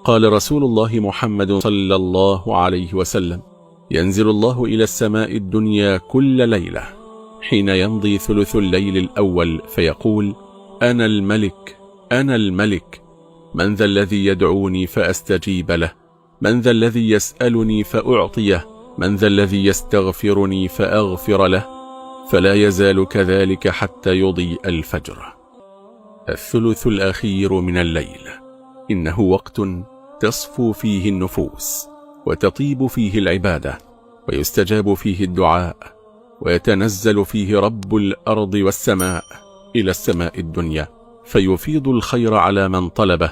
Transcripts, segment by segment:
قال رسول الله محمد صلى الله عليه وسلم: ينزل الله إلى السماء الدنيا كل ليلة حين يمضي ثلث الليل الأول فيقول: أنا الملك أنا الملك، من ذا الذي يدعوني فأستجيب له؟ من ذا الذي يسألني فأعطيه؟ من ذا الذي يستغفرني فأغفر له؟ فلا يزال كذلك حتى يضيء الفجر. الثلث الأخير من الليل إنه وقت تصفو فيه النفوس، وتطيب فيه العبادة، ويستجاب فيه الدعاء، ويتنزل فيه رب الأرض والسماء إلى السماء الدنيا فيفيض الخير على من طلبه.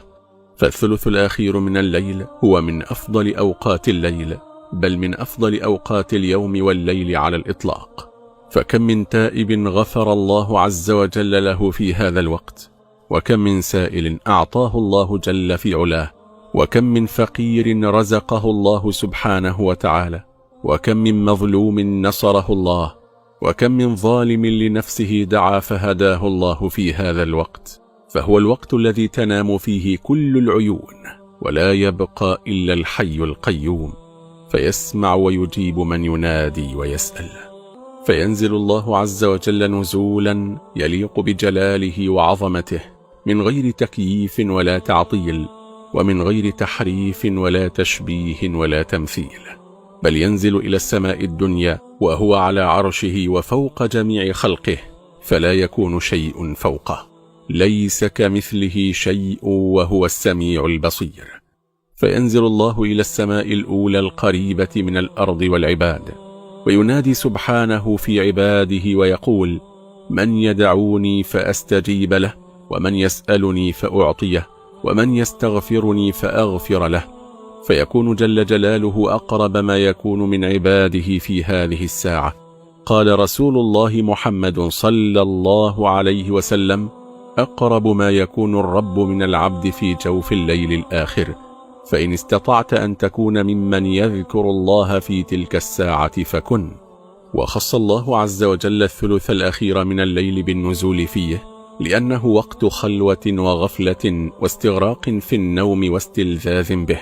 فالثلث الأخير من الليل هو من أفضل أوقات الليل، بل من أفضل أوقات اليوم والليل على الإطلاق. فكم من تائب غفر الله عز وجل له في هذا الوقت، وكم من سائل أعطاه الله جل في علاه، وكم من فقير رزقه الله سبحانه وتعالى، وكم من مظلوم نصره الله، وكم من ظالم لنفسه دعا فهداه الله في هذا الوقت. فهو الوقت الذي تنام فيه كل العيون، ولا يبقى إلا الحي القيوم، فيسمع ويجيب من ينادي ويسأل. فينزل الله عز وجل نزولا يليق بجلاله وعظمته، من غير تكييف ولا تعطيل، ومن غير تحريف ولا تشبيه ولا تمثيل، بل ينزل إلى السماء الدنيا وهو على عرشه وفوق جميع خلقه، فلا يكون شيء فوقه، ليس كمثله شيء وهو السميع البصير. فينزل الله إلى السماء الأولى القريبة من الأرض والعباد، وينادي سبحانه في عباده ويقول: من يدعوني فأستجيب له، ومن يسألني فأعطيه، ومن يستغفرني فأغفر له. فيكون جل جلاله أقرب ما يكون من عباده في هذه الساعة. قال رسول الله محمد صلى الله عليه وسلم: أقرب ما يكون الرب من العبد في جوف الليل الآخر، فإن استطعت أن تكون ممن يذكر الله في تلك الساعة فكن. وخص الله عز وجل الثلث الأخير من الليل بالنزول فيه، لأنه وقت خلوة وغفلة واستغراق في النوم واستلذاذ به.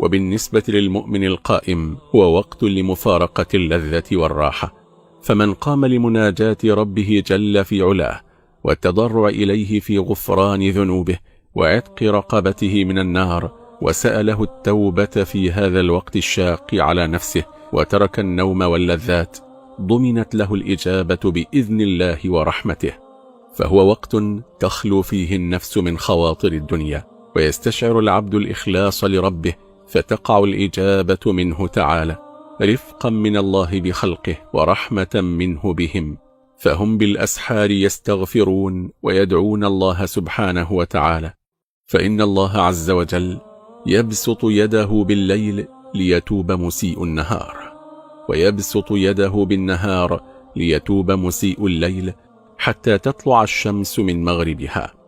وبالنسبة للمؤمن القائم هو وقت لمفارقة اللذة والراحة. فمن قام لمناجاة ربه جل في علاه والتضرع إليه في غفران ذنوبه وعتق رقبته من النار، وسأله التوبة في هذا الوقت الشاق على نفسه، وترك النوم واللذات، ضمنت له الإجابة بإذن الله ورحمته. فهو وقت تخلو فيه النفس من خواطر الدنيا، ويستشعر العبد الإخلاص لربه، فتقع الإجابة منه تعالى، رفقا من الله بخلقه ورحمة منه بهم، فهم بالأسحار يستغفرون ويدعون الله سبحانه وتعالى. فإن الله عز وجل يبسط يده بالليل ليتوب مسيء النهار، ويبسط يده بالنهار ليتوب مسيء الليل، حتى تطلع الشمس من مغربها.